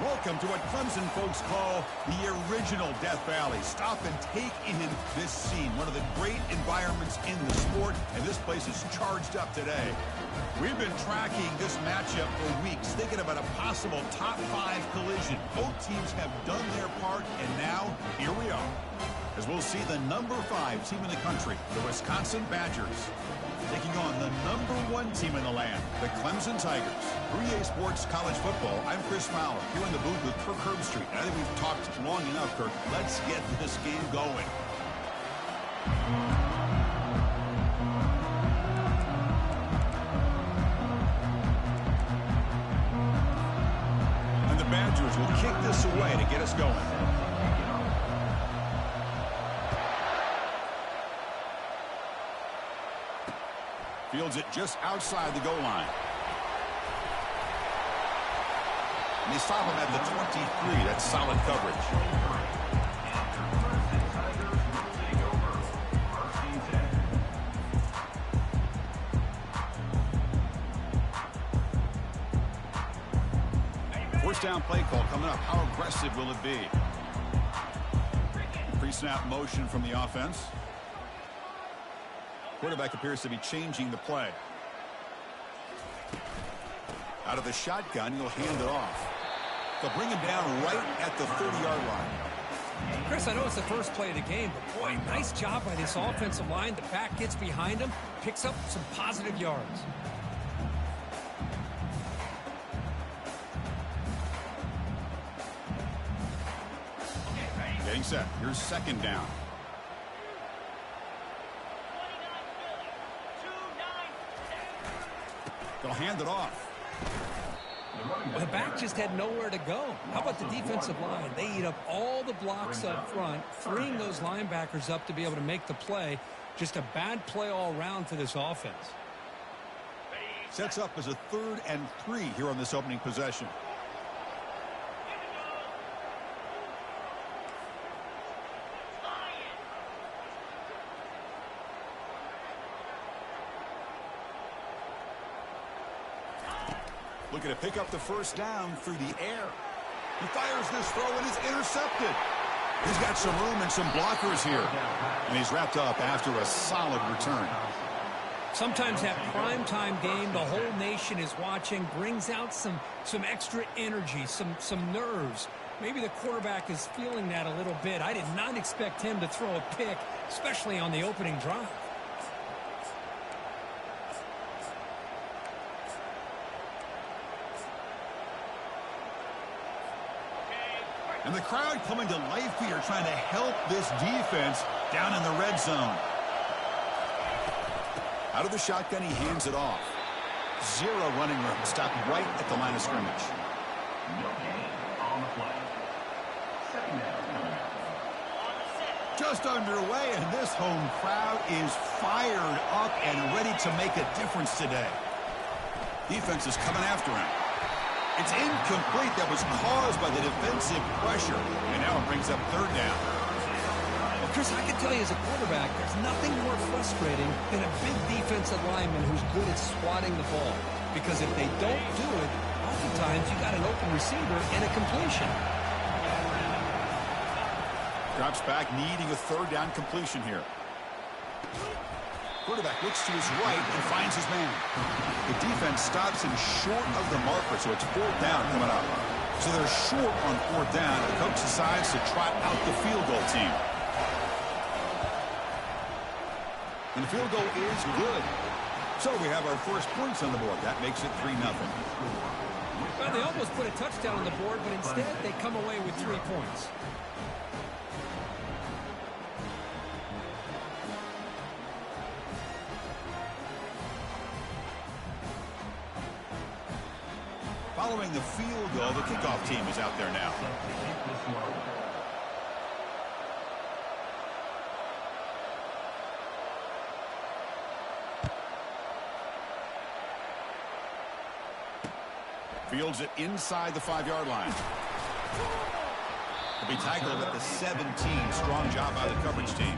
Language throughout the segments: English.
Welcome to what Clemson folks call the original Death Valley. Stop and take in this scene, one of the great environments in the sport, and this place is charged up today. We've been tracking this matchup for weeks, thinking about a possible top 5 collision. Both teams have done their part, and now here we are, as we'll see the number 5 team in the country, the Wisconsin Badgers, taking on the number 1 team in the land, the Clemson Tigers. For EA Sports College Football, I'm Chris Fowler, here in the booth with Kirk Herbstreit. I think we've talked long enough, Kirk. Let's get this game going. And the Badgers will kick this away to get us going. Fields it just outside the goal line. And they stop him at the 23. That's solid coverage. First down play call coming up. How aggressive will it be? Pre-snap motion from the offense. Quarterback appears to be changing the play. Out of the shotgun, he'll hand it off. They'll bring him down right at the 30-yard line. Chris, I know it's the first play of the game, but boy, nice job by this offensive line. The back gets behind him, picks up some positive yards. Getting set. Here's second down. They'll hand it off. The back just had nowhere to go. How about the defensive line? They eat up all the blocks up front, freeing those linebackers up to be able to make the play. Just a bad play all around for this offense. Sets up as a 3rd and 3 here on this opening possession. Looking to pick up the first down through the air. He fires this throw and is intercepted. He's got some room and some blockers here. And he's wrapped up after a solid return. Sometimes that primetime game, the whole nation is watching, brings out some extra energy, some nerves. Maybe the quarterback is feeling that a little bit. I did not expect him to throw a pick, especially on the opening drive. And the crowd coming to life here, trying to help this defense down in the red zone. Out of the shotgun, he hands it off. 0 running room. Stopped right at the line of scrimmage. Just underway, and this home crowd is fired up and ready to make a difference today. Defense is coming after him. It's incomplete. That was caused by the defensive pressure. And now it brings up 3rd down. Well, Chris, I can tell you as a quarterback, there's nothing more frustrating than a big defensive lineman who's good at swatting the ball. Because if they don't do it, oftentimes you got an open receiver and a completion. Drops back, needing a 3rd down completion here. Quarterback looks to his right and finds his man. The defense stops him short of the marker, so it's 4th down coming up. So they're short on 4th down. The coach decides to trot out the field goal team. And the field goal is good. So we have our first points on the board. That makes it 3-0. Well, they almost put a touchdown on the board, but instead they come away with 3 points. Following the field goal, the kickoff team is out there now. Fields it inside the 5-yard line. He'll be tackled at the 17. Strong job by the coverage team.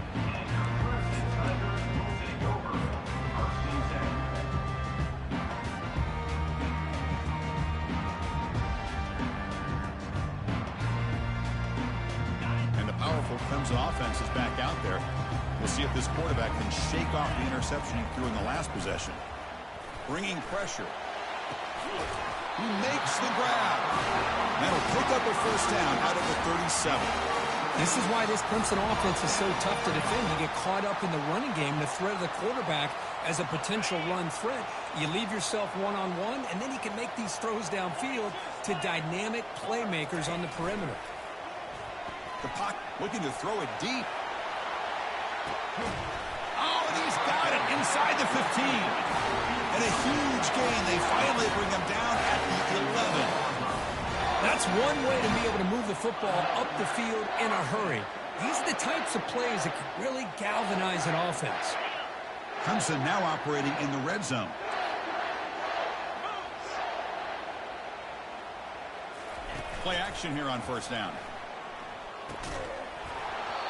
So Clemson offense is back out there. We'll see if this quarterback can shake off the interception he threw in the last possession. Bringing pressure. He makes the grab. That'll pick up a first down out of the 37. This is why this Clemson offense is so tough to defend. You get caught up in the running game, the threat of the quarterback as a potential run threat. You leave yourself one-on-one, and then you can make these throws downfield to dynamic playmakers on the perimeter. The pocket looking to throw it deep. Oh, and he's got it inside the 15. And a huge gain. They finally bring him down at the 11. That's one way to be able to move the football up the field in a hurry. These are the types of plays that can really galvanize an offense. Clemson now operating in the red zone. Play action here on first down.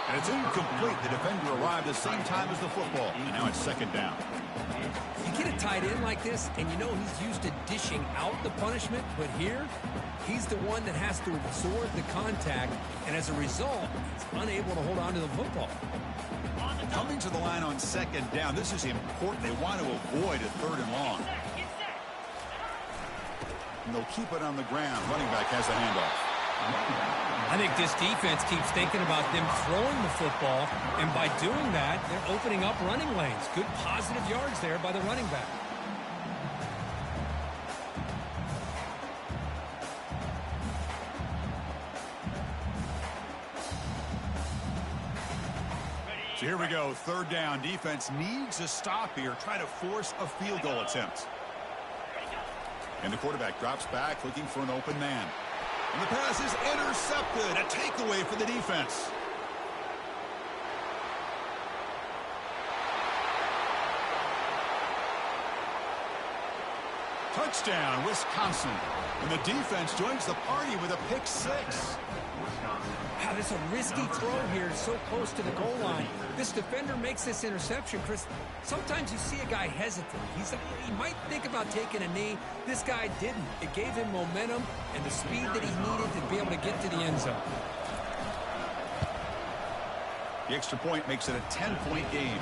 And it's incomplete. The defender arrived at the same time as the football. And now it's second down. You get a tight end like this, and you know he's used to dishing out the punishment, but here, he's the one that has to absorb the contact, and as a result, he's unable to hold on to the football. Coming to the line on second down, this is important. They want to avoid a third and long. And they'll keep it on the ground. Running back has the handoff. I think this defense keeps thinking about them throwing the football, and by doing that, they're opening up running lanes. Good positive yards there by the running back. So here we go, third down. Defense needs a stop here, try to force a field goal attempt. And the quarterback drops back, looking for an open man. And the pass is intercepted. A takeaway for the defense. Touchdown, Wisconsin. And the defense joins the party with a pick six. Wow, this is a risky throw here, so close to the goal line. This defender makes this interception, Chris. Sometimes you see a guy hesitate. He might think about taking a knee. This guy didn't. It gave him momentum and the speed that he needed to be able to get to the end zone. The extra point makes it a 10-point game.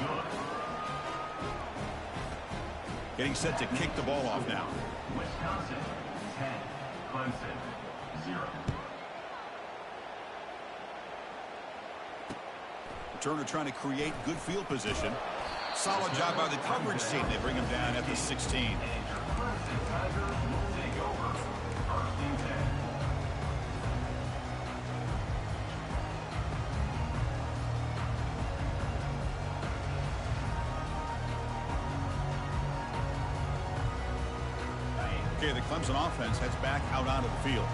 Getting set to kick the ball off now. Wisconsin 10, Clemson 0. Turner trying to create good field position. Solid job by the coverage team. They bring him down at the 16. Okay, the Clemson offense heads back out onto the field.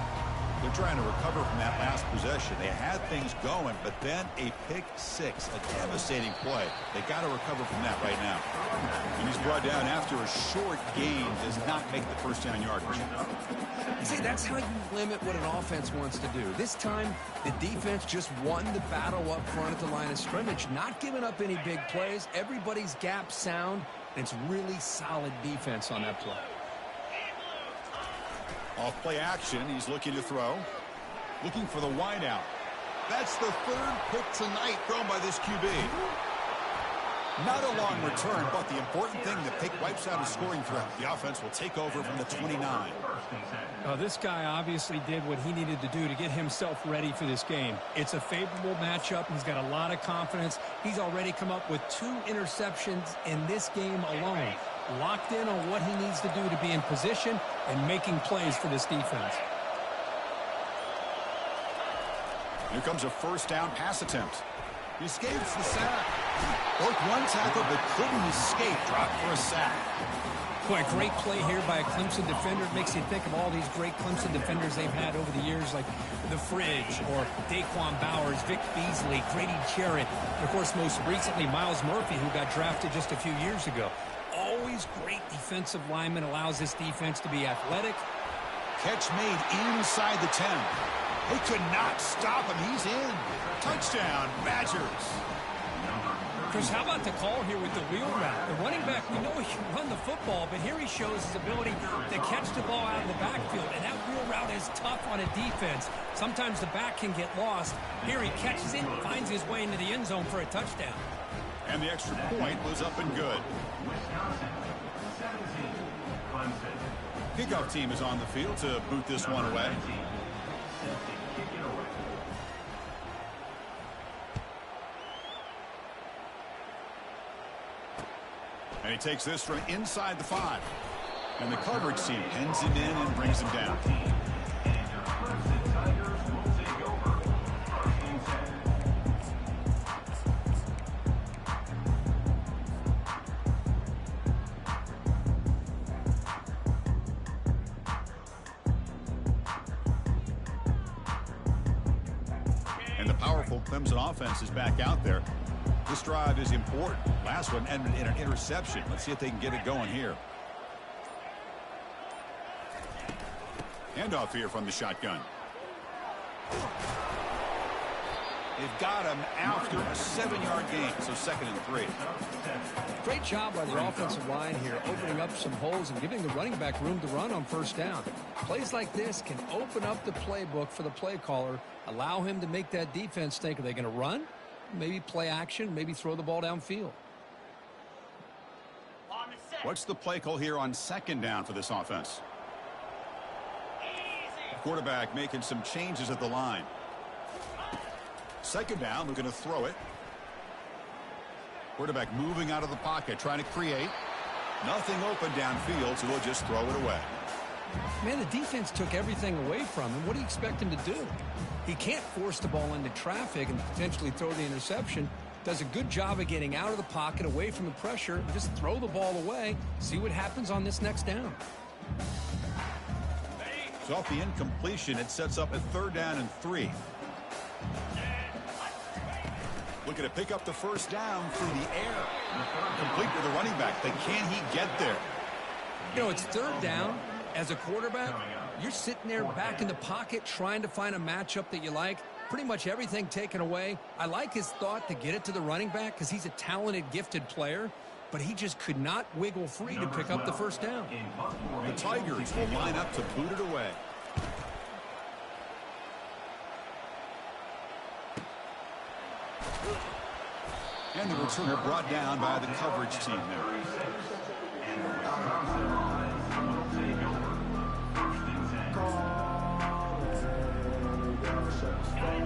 They're trying to recover from that last possession. They had things going, but then a pick six, a devastating play. They got to recover from that right now. And he's brought down after a short gain, does not make the first down yardage. See, that's how you limit what an offense wants to do. This time, the defense just won the battle up front at the line of scrimmage, not giving up any big plays. Everybody's gap sound, and it's really solid defense on that play. Off play action, he's looking to throw. Looking for the wideout. That's the third pick tonight thrown by this QB. Not a long return, but the important thing, the pick wipes out a scoring threat. The offense will take over from the 29. This guy obviously did what he needed to do to get himself ready for this game. It's a favorable matchup. He's got a lot of confidence. He's already come up with 2 interceptions in this game alone. Locked in on what he needs to do to be in position and making plays for this defense. Here comes a first down pass attempt. He escapes the sack. Broke one tackle but couldn't escape. Dropped for a sack. Boy, a great play here by a Clemson defender. It makes you think of all these great Clemson defenders they've had over the years, like the Fridge or Daquan Bowers, Vic Beasley, Grady Jarrett, and of course most recently Miles Murphy, who got drafted just a few years ago. Always great defensive lineman, allows this defense to be athletic. Catch made inside the 10. They could not stop him. He's in. Touchdown, Badgers. Chris, how about the call here with the wheel route? The running back, we know he can run the football, but here he shows his ability to catch the ball out of the backfield, and that wheel route is tough on a defense. Sometimes the back can get lost. Here he catches it, finds his way into the end zone for a touchdown. And the extra point was up and good. Wisconsin, 17. Clemson. Kickoff team is on the field to boot this one away. Kick it away. And he takes this from inside the 5. And the coverage team pins him in and brings him down. And your Clemson Tigers will take over. First and 10. And the powerful Clemson offense is back out there. This drive is important. Last one ended in an interception. Let's see if they can get it going here. Handoff here from the shotgun. They've got him after a 7-yard gain, so 2nd and 3. Great job by the offensive line here, opening up some holes and giving the running back room to run on first down. Plays like this can open up the playbook for the play caller, allow him to make that defense think, are they going to run? Maybe play action, maybe throw the ball downfield. What's the play call here on 2nd down for this offense? Quarterback making some changes at the line. 2nd down, looking to throw it. Quarterback moving out of the pocket, trying to create. Nothing open downfield, so they'll just throw it away. Man, the defense took everything away from him. What do you expect him to do? He can't force the ball into traffic and potentially throw the interception. Does a good job of getting out of the pocket, away from the pressure, and just throw the ball away. See what happens on this next down. So off the incompletion, it sets up a 3rd down and 3. Looking to pick up the first down through the air. Complete with the running back, but can he get there? You know, it's 3rd down. As a quarterback, you're sitting there back in the pocket trying to find a matchup that you like. Pretty much everything taken away. I like his thought to get it to the running back because he's a talented, gifted player, but he just could not wiggle free to pick up the first down. The Tigers will line up to boot it away. And the returner brought down by the coverage team there.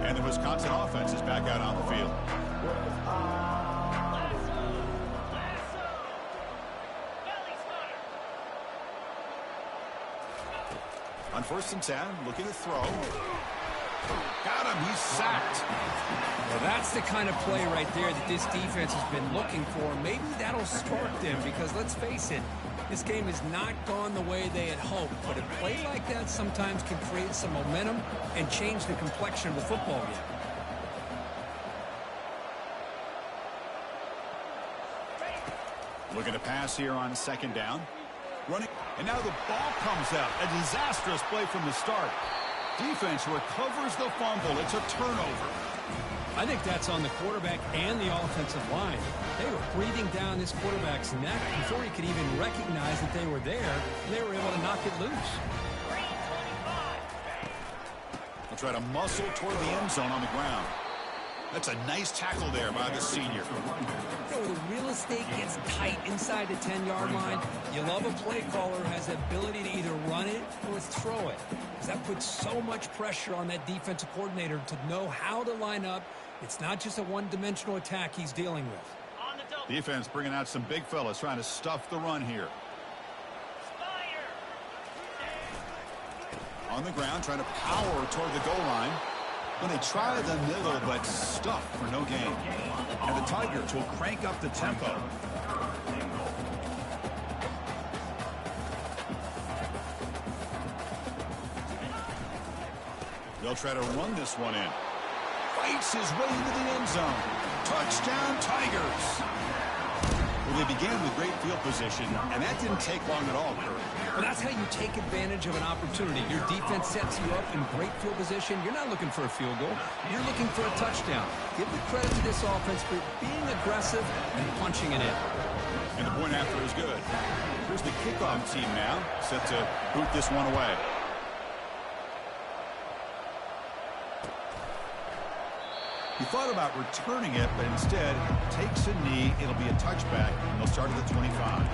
And the Wisconsin offense is back out on the field. On 1st and 10, looking to throw. Got him, he's sacked. Well, that's the kind of play right there that this defense has been looking for. Maybe that'll spark them because, let's face it, this game has not gone the way they had hoped. But a play like that sometimes can create some momentum and change the complexion of the football game. Looking to pass here on 2nd down. Running, and now the ball comes out. A disastrous play from the start. Defense recovers the fumble. It's a turnover. I think that's on the quarterback and the offensive line. They were breathing down this quarterback's neck before he could even recognize that they were there. They were able to knock it loose. They'll try to muscle toward the end zone on the ground. That's a nice tackle there by the senior. You know, the real estate gets tight inside the 10-yard line. You love a play caller who has the ability to either run it or throw it, because that puts so much pressure on that defensive coordinator to know how to line up. It's not just a one-dimensional attack he's dealing with. Defense bringing out some big fellas trying to stuff the run here. On the ground, trying to power toward the goal line. When they try the middle, but stuff for no gain. And the Tigers will crank up the tempo. They'll try to run this one in. Fights his way into the end zone. Touchdown, Tigers. Well, they began with great field position, and that didn't take long at all, Kurt. Well, that's how you take advantage of an opportunity. Your defense sets you up in great field position. You're not looking for a field goal. You're looking for a touchdown. Give the credit to this offense for being aggressive and punching it in. And the point after is good. Here's the kickoff team now, set to boot this one away. He thought about returning it, but instead takes a knee. It'll be a touchback, and they'll start at the 25.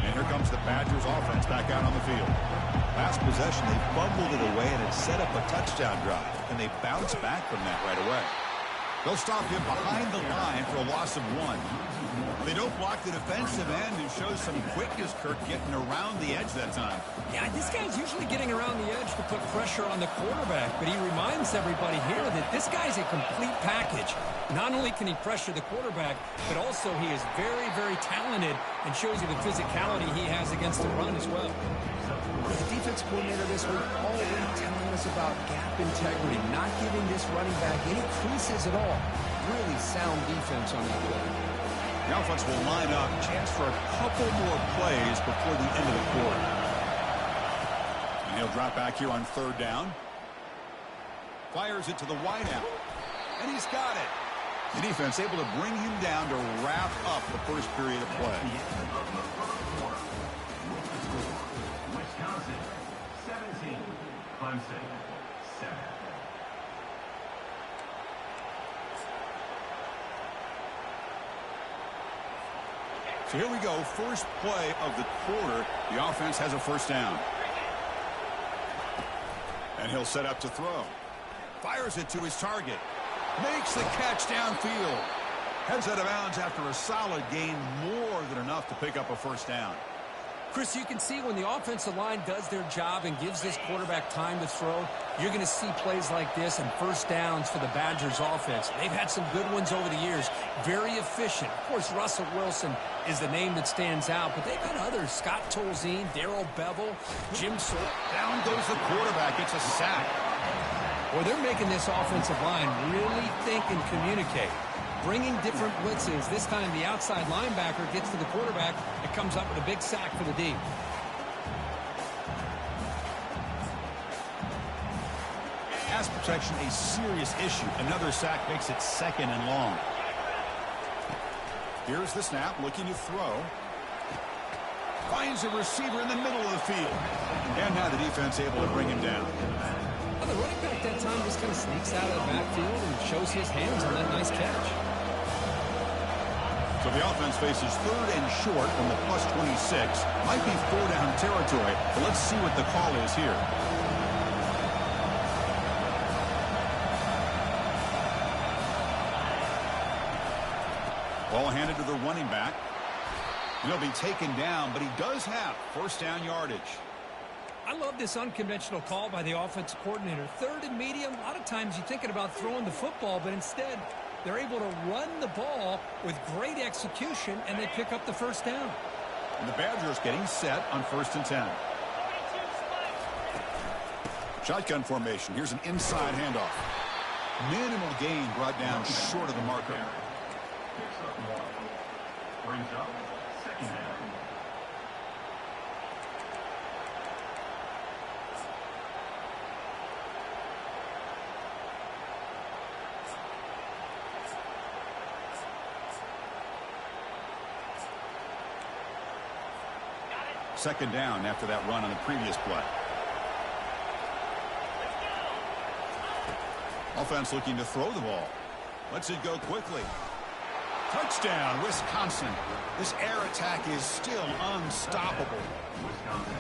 And here comes the Badgers offense back out on the field. Last possession, they fumbled it away, and it set up a touchdown drive, and they bounced back from that right away. They'll stop him behind the line for a loss of 1. They don't block the defensive end, who shows some quickness, Kirk, getting around the edge that time. Yeah, this guy's usually getting around the edge to put pressure on the quarterback, but he reminds everybody here that this guy's a complete package. Not only can he pressure the quarterback, but also he is very, very talented and shows you the physicality he has against the run as well. The defense coordinator this week already telling us about gap integrity, not giving this running back any creases at all. Really sound defense on that play. The offense will line up, chance for a couple more plays before the end of the quarter. And he'll drop back here on 3rd down. Fires it to the wideout. And he's got it. The defense able to bring him down to wrap up the first period of play. Wisconsin 17, Clemson 7. So here we go, first play of the quarter. The offense has a first down. And he'll set up to throw. Fires it to his target. Makes the catch downfield. Heads out of bounds after a solid gain, more than enough to pick up a first down. Chris, you can see when the offensive line does their job and gives this quarterback time to throw, you're going to see plays like this and first downs for the Badgers offense. They've had some good ones over the years. Very efficient. Of course, Russell Wilson is the name that stands out, but they've had others. Scott Tolzien, Darrell Bevel, Jim Sort. Down goes the quarterback. It's a sack. Well, they're making this offensive line really think and communicate. Bringing different blitzes. This time the outside linebacker gets to the quarterback and comes up with a big sack for the D. Pass protection, a serious issue. Another sack makes it 2nd and long. Here's the snap, looking to throw. Finds a receiver in the middle of the field. And now the defense able to bring him down. Well, the running back that time just kind of sneaks out of the backfield and shows his hands on that nice catch. So the offense faces 3rd and short from the +26. Might be 4-down territory, but let's see what the call is here. Ball handed to the running back. He'll be taken down, but he does have first down yardage. I love this unconventional call by the offensive coordinator. 3rd and medium, a lot of times you're thinking about throwing the football, but instead they're able to run the ball with great execution, and they pick up the first down. And the Badgers getting set on 1st and 10. Shotgun formation. Here's an inside handoff. Minimal gain brought down short of the marker. Picks up 1. Brings up 2nd down. Second down after that run on the previous play. Offense looking to throw the ball. Lets it go quickly. Touchdown, Wisconsin. This air attack is still unstoppable. Wisconsin,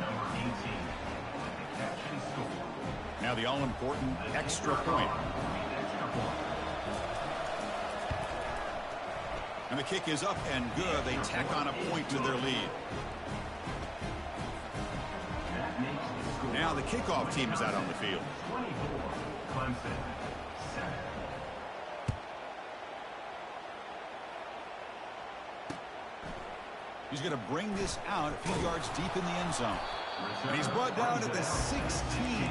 number 18, with the catch and score. Now the all-important extra point. Extra point. And the kick is up and good. They tack on a point to their lead. That makes the score. Now the kickoff team is out on the field. 24, Clemson 7. He's going to bring this out a few yards deep in the end zone. And he's brought down at the 16.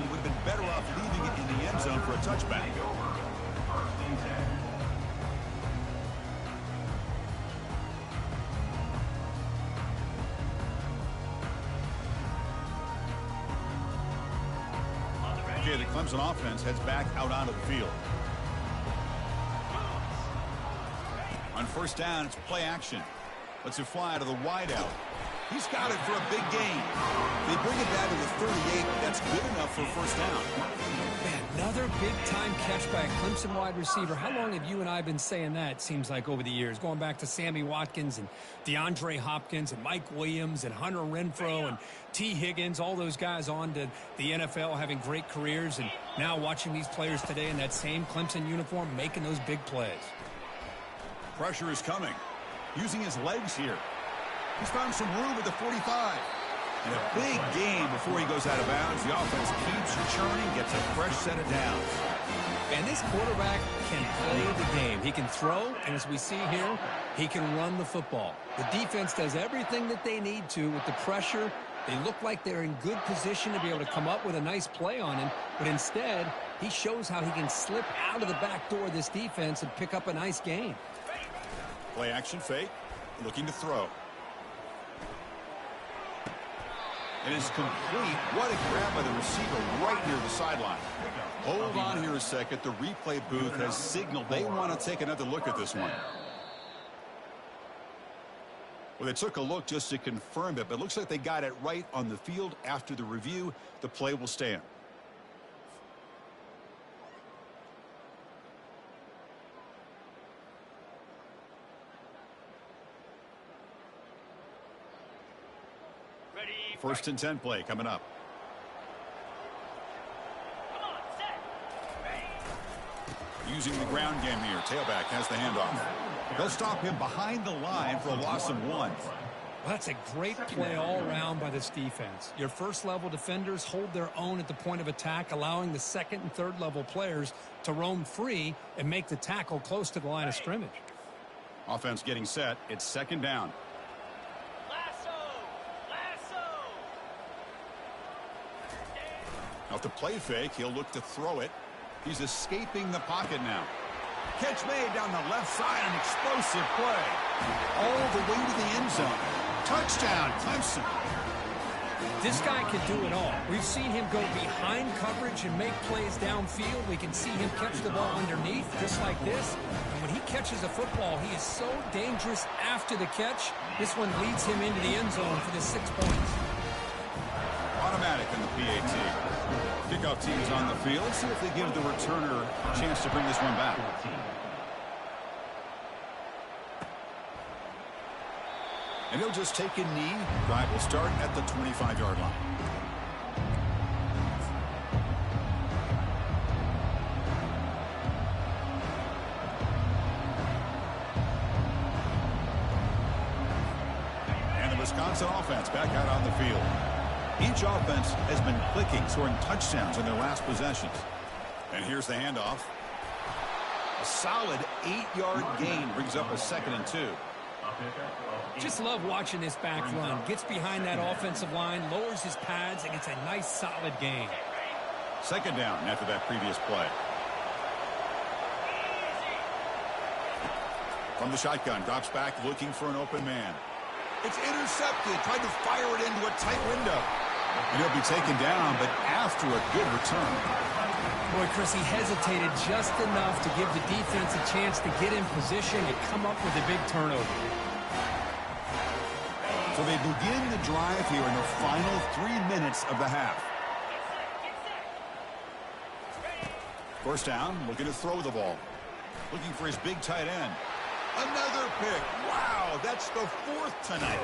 Would have been better off leaving it in the end zone for a touchback. First and 10. Okay, the Clemson offense heads back out onto the field. On first down, it's play action. Lets it fly to the wideout. He's got it for a big gain. They bring it back to the 38. That's good enough for a first down. Man, another big-time catch by a Clemson wide receiver. How long have you and I been saying that, seems like, over the years? Going back to Sammy Watkins and DeAndre Hopkins and Mike Williams and Hunter Renfrow and T. Higgins, all those guys on to the NFL having great careers, and now watching these players today in that same Clemson uniform making those big plays. Pressure is coming. Using his legs here. He's found some room at the 45. And a big gain before he goes out of bounds. The offense keeps churning, gets a fresh set of downs. And this quarterback can play the game. He can throw, and as we see here, he can run the football. The defense does everything that they need to with the pressure. They look like they're in good position to be able to come up with a nice play on him, but instead, he shows how he can slip out of the back door of this defense and pick up a nice gain. Play action fake. Looking to throw. And it's complete. What a grab by the receiver right near the sideline. Hold on here a second. The replay booth has signaled they want to take another look at this one. Well, they took a look just to confirm it, but it looks like they got it right on the field. After the review, the play will stand. First and 10 play coming up. Using the ground game here. Tailback has the handoff. They'll stop him behind the line for a loss of 1. Well, that's a great play all around by this defense. Your first-level defenders hold their own at the point of attack, allowing the second and third-level players to roam free and make the tackle close to the line of scrimmage. Offense getting set. It's second down. Out the play fake, he'll look to throw it. He's escaping the pocket now. Catch made down the left side, an explosive play. All the way to the end zone. Touchdown, Clemson. This guy can do it all. We've seen him go behind coverage and make plays downfield. We can see him catch the ball underneath, just like this. And when he catches a football, he is so dangerous after the catch. This one leads him into the end zone for the 6 points. Automatic in the PAT. Kickoff team is on the field. Let's see if they give the returner a chance to bring this one back. And he'll just take a knee. Drive will start at the 25-yard line. And the Wisconsin offense back out on the field. Each offense has been clicking, scoring touchdowns in their last possessions. And here's the handoff. A solid 8-yard gain brings up a 2nd and 2. Just love watching this back run. Gets behind that offensive line, lowers his pads, and gets a nice solid gain. Second down after that previous play. From the shotgun, drops back looking for an open man. It's intercepted. Tried to fire it into a tight window. And he'll be taken down, but after a good return. Boy, Chris, he hesitated just enough to give the defense a chance to get in position and come up with a big turnover. So they begin the drive here in the final 3 minutes of the half. First down, looking to throw the ball. Looking for his big tight end. Another pick. Wow, that's the 4th tonight.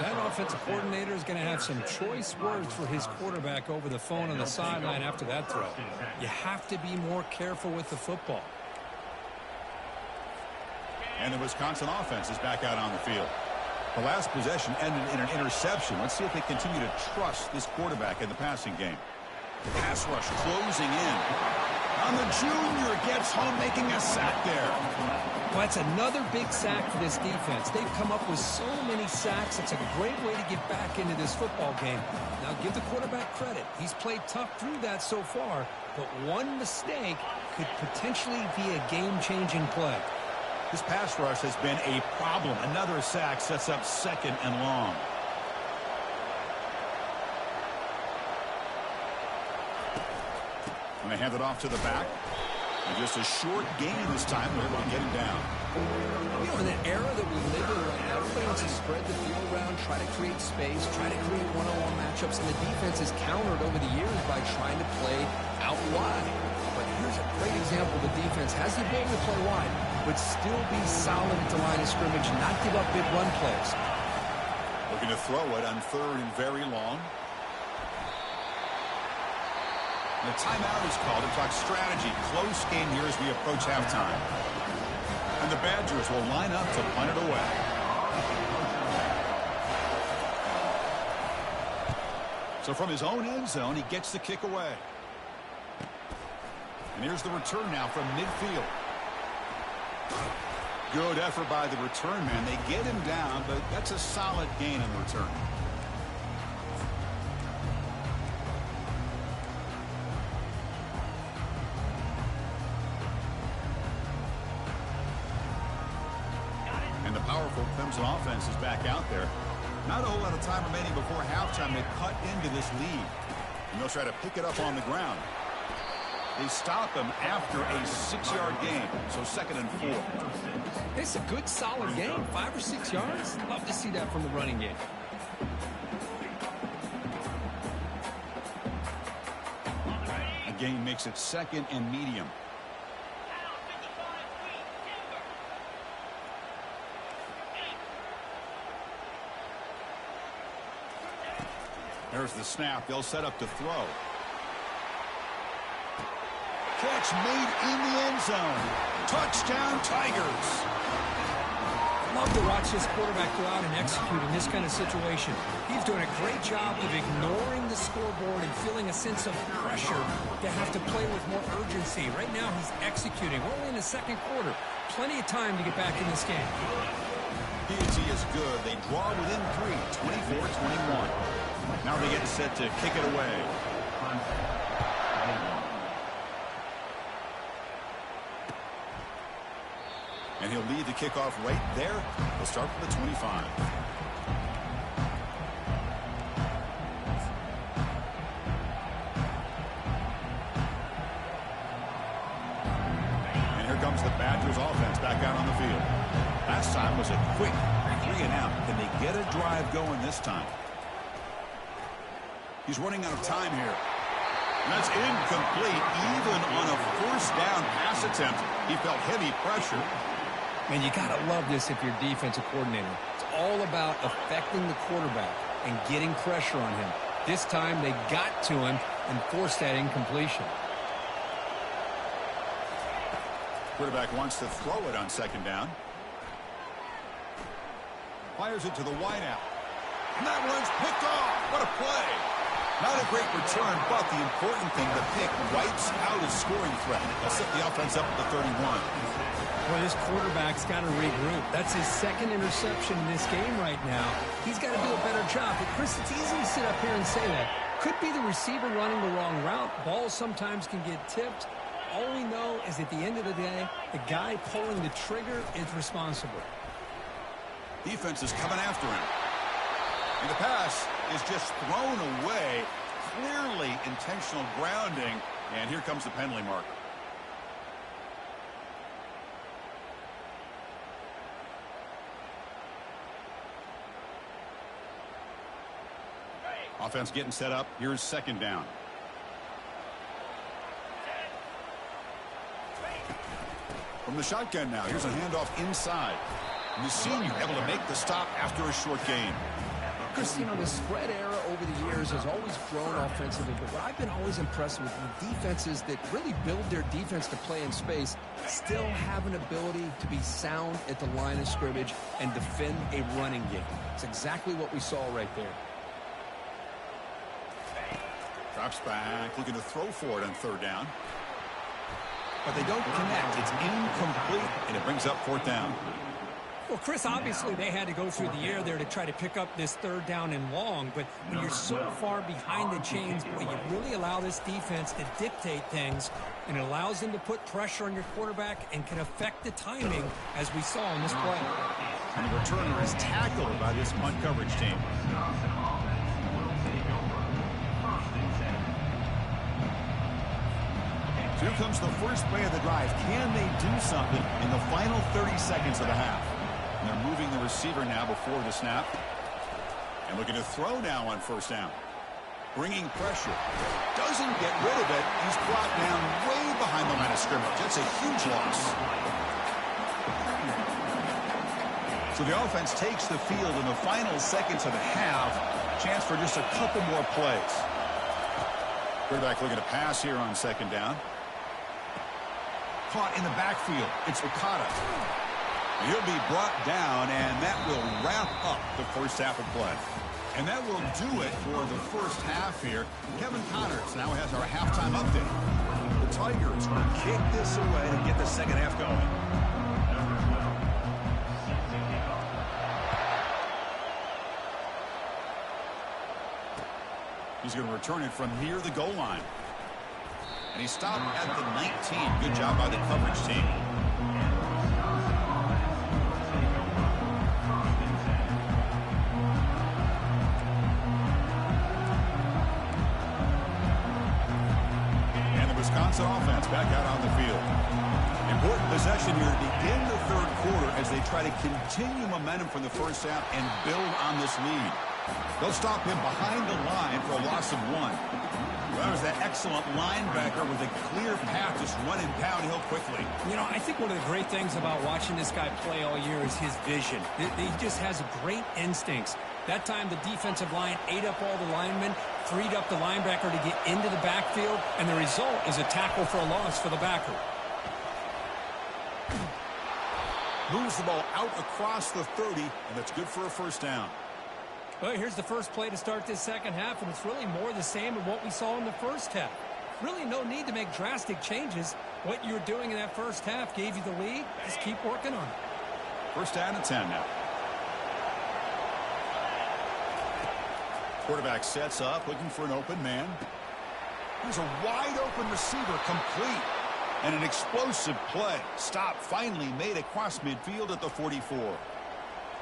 That offensive coordinator is going to have some choice words for his quarterback over the phone on the sideline after that throw. You have to be more careful with the football. And the Wisconsin offense is back out on the field. The last possession ended in an interception. Let's see if they continue to trust this quarterback in the passing game. The pass rush closing in. And the junior gets home, making a sack there. Well, that's another big sack for this defense. They've come up with so many sacks. It's a great way to get back into this football game. Now, give the quarterback credit. He's played tough through that so far, but one mistake could potentially be a game-changing play. This pass rush has been a problem. Another sack sets up 2nd and long. And they hand it off to the back. And just a short gain this time. They're able to get him down. You know, in the era that we live in right now, everybody wants to spread the field around, try to create space, try to create one-on-one matchups, and the defense has countered over the years by trying to play out wide. But here's a great example. The defense has the ability to play wide, but still be solid at the line of scrimmage and not give up big run plays. Looking to throw it on 3rd and very long. And a timeout is called to talk strategy. Close game here as we approach halftime. And the Badgers will line up to punt it away. So from his own end zone, he gets the kick away. And here's the return now from midfield. Good effort by the return man. They get him down, but that's a solid gain in return. And the powerful Clemson offense is back out there. Not a whole lot of time remaining before halftime. They cut into this lead. And they'll try to pick it up on the ground. They stop him after a 6-yard gain, so 2nd and 4. It's a good, solid game. 5 or 6 yards. Love to see that from the running game. A gain makes it 2nd and medium. There's the snap. They'll set up to throw. Catch made in the end zone. Touchdown, Tigers. Love to watch this quarterback go out and execute in this kind of situation. He's doing a great job of ignoring the scoreboard and feeling a sense of pressure to have to play with more urgency. Right now, he's executing. We're only in the 2nd quarter. Plenty of time to get back in this game. P&T is good. They draw within 3, 24-21. Now they get set to kick it away. And he'll lead the kickoff right there. He'll start from the 25. And here comes the Badgers offense back out on the field. Last time was a quick 3 and out. Can they get a drive going this time? He's running out of time here. And that's incomplete. Even on a 1st down pass attempt, he felt heavy pressure. Man, you got to love this if you're defensive coordinator. It's all about affecting the quarterback and getting pressure on him. This time they got to him and forced that incompletion. Quarterback wants to throw it on 2nd down. Fires it to the wideout. And that one's picked off. What a play. Not a great return, but the important thing, the pick wipes out a scoring threat. They'll set the offense up at the 31. Boy, this quarterback's got to regroup. That's his 2nd interception in this game right now. He's got to do a better job. But, Chris, it's easy to sit up here and say that. Could be the receiver running the wrong route. Balls sometimes can get tipped. All we know is at the end of the day, the guy pulling the trigger is responsible. Defense is coming after him. And the pass is just thrown away. Clearly intentional grounding. And here comes the penalty marker. Offense getting set up. Here's 2nd down. From the shotgun now. Here's a handoff inside. And the senior able to make the stop after a short gain. Chris, you know, the spread era over the years has always grown offensively, but what I've been always impressed with defenses that really build their defense to play in space still have an ability to be sound at the line of scrimmage and defend a running game. It's exactly what we saw right there. Drops back, looking to throw for it on 3rd down. but they don't connect. It's incomplete, and it brings up fourth down. Well, Chris, obviously they had to go through the air there to try to pick up this third down and long, but when you're so far behind the chains, boy, you really allow this defense to dictate things, and it allows them to put pressure on your quarterback and can affect the timing, as we saw in this play. And the returner is tackled by this punt coverage team. So here comes the first play of the drive. Can they do something in the final 30 seconds of the half? And they're moving the receiver now before the snap. And looking to throw now on first down. Bringing pressure. Doesn't get rid of it. He's brought down way behind the line of scrimmage. That's a huge loss. So the offense takes the field in the final seconds of the half. Chance for just a couple more plays. Quarterback looking to pass here on second down. Caught in the backfield. It's Ncaa. He'll be brought down, and that will wrap up the first half of play. And that will do it for the first half here. Kevin Connors now has our halftime update. The Tigers will kick this away to get the second half going. He's going to return it from near the goal line. And he stopped at the 19. Good job by the coverage team. Wisconsin offense back out on the field. Important possession here to begin the third quarter as they try to continue momentum from the first half and build on this lead. They'll stop him behind the line for a loss of 1. That was that excellent linebacker with a clear path just running downhill quickly. You know, I think one of the great things about watching this guy play all year is his vision. He just has great instincts. That time the defensive line ate up all the linemen, freed up the linebacker to get into the backfield, and the result is a tackle for a loss for the backer. Moves the ball out across the 30, and that's good for a first down. Well, here's the first play to start this second half, and it's really more the same of what we saw in the first half. Really no need to make drastic changes. What you were doing in that first half gave you the lead. Just keep working on it. First down and 10 now. Quarterback sets up, looking for an open man. Here's a wide-open receiver, complete. And an explosive play. Stop finally made across midfield at the 44.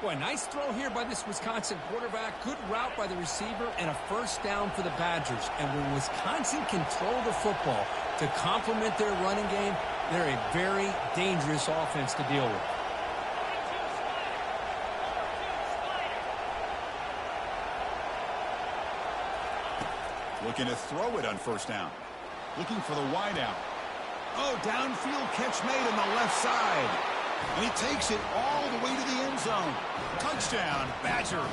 Boy, nice throw here by this Wisconsin quarterback. Good route by the receiver and a first down for the Badgers. And when Wisconsin can throw the football to complement their running game, they're a very dangerous offense to deal with. Looking to throw it on first down. Looking for the wide out. Oh, downfield catch made on the left side. And he takes it all the way to the end zone. Touchdown, Badgers.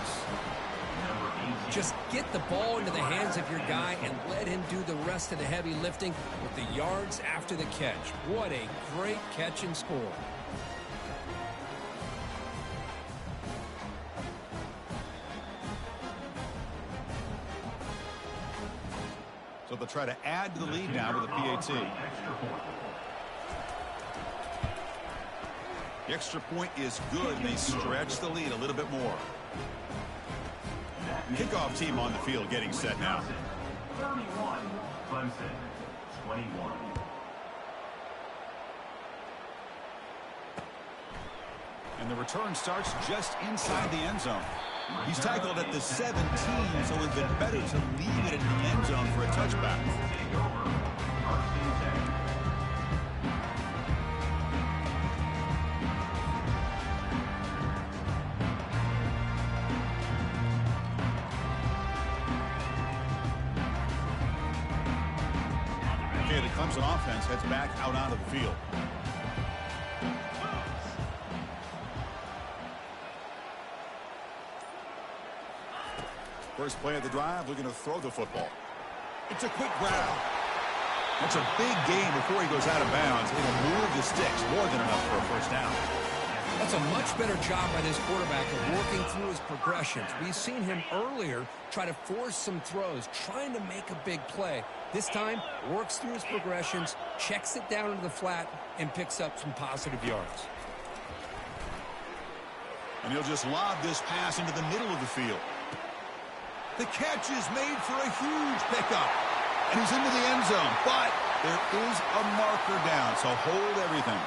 Just get the ball into the hands of your guy and let him do the rest of the heavy lifting with the yards after the catch. What a great catch and score. So they'll try to add to the lead now with a PAT. The extra point is good, and they stretch the lead a little bit more. Kickoff team on the field getting set now. 31, Clemson, 21. And the return starts just inside the end zone. He's tackled at the 17, so it would have been better to leave it in the end zone for a touchback. Okay, the Clemson offense heads back out onto the field. First play of the drive, looking to throw the football. It's a quick grab. That's a big gain before he goes out of bounds. It'll move the sticks more than enough for a first down. That's a much better job by this quarterback of working through his progressions. We've seen him earlier try to force some throws, trying to make a big play. This time, works through his progressions, checks it down into the flat, and picks up some positive yards. And he'll just lob this pass into the middle of the field. The catch is made for a huge pickup. And he's into the end zone. But there is a marker down, so hold everything.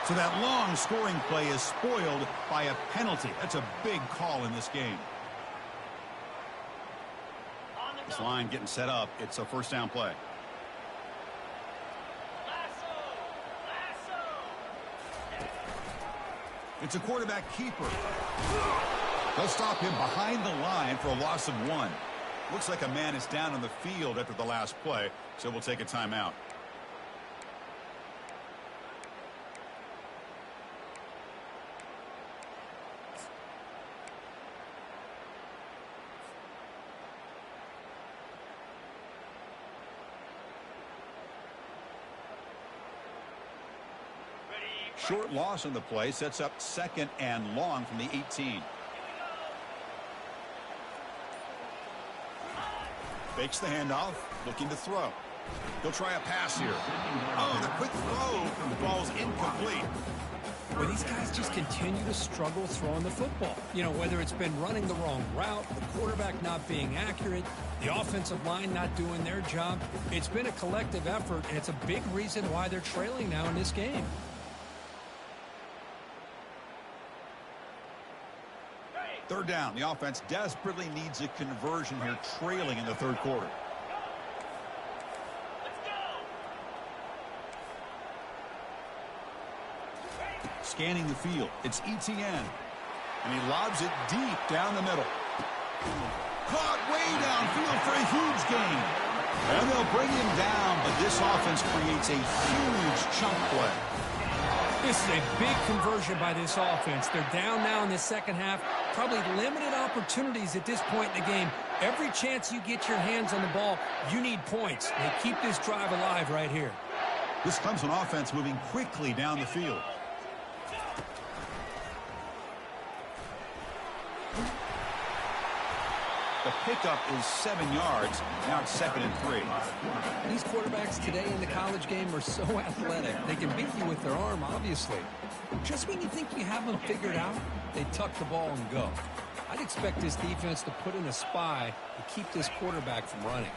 So that long scoring play is spoiled by a penalty. That's a big call in this game. This line getting set up. It's a first down play. It's a quarterback keeper. They'll stop him behind the line for a loss of 1. Looks like a man is down on the field after the last play, so we'll take a timeout. Short loss on the play sets up 2nd and long from the 18. Fakes the handoff, looking to throw. He'll try a pass here. Oh, the quick throw falls incomplete. Well, these guys just continue to struggle throwing the football. You know, whether it's been running the wrong route, the quarterback not being accurate, the offensive line not doing their job. It's been a collective effort, and it's a big reason why they're trailing now in this game. Third down. The offense desperately needs a conversion here, trailing in the third quarter. Scanning the field. It's Etienne. And he lobs it deep down the middle. Caught way downfield for a huge gain. And they'll bring him down, but this offense creates a huge chunk play. This is a big conversion by this offense. They're down now in the second half. Probably limited opportunities at this point in the game. Every chance you get your hands on the ball, you need points. They keep this drive alive right here. This comes from offense moving quickly down the field. The pickup is 7 yards. Now it's 2nd and 3. These quarterbacks today in the college game are so athletic. They can beat you with their arm, obviously. Just when you think you have them figured out, they tuck the ball and go. I'd expect this defense to put in a spy to keep this quarterback from running.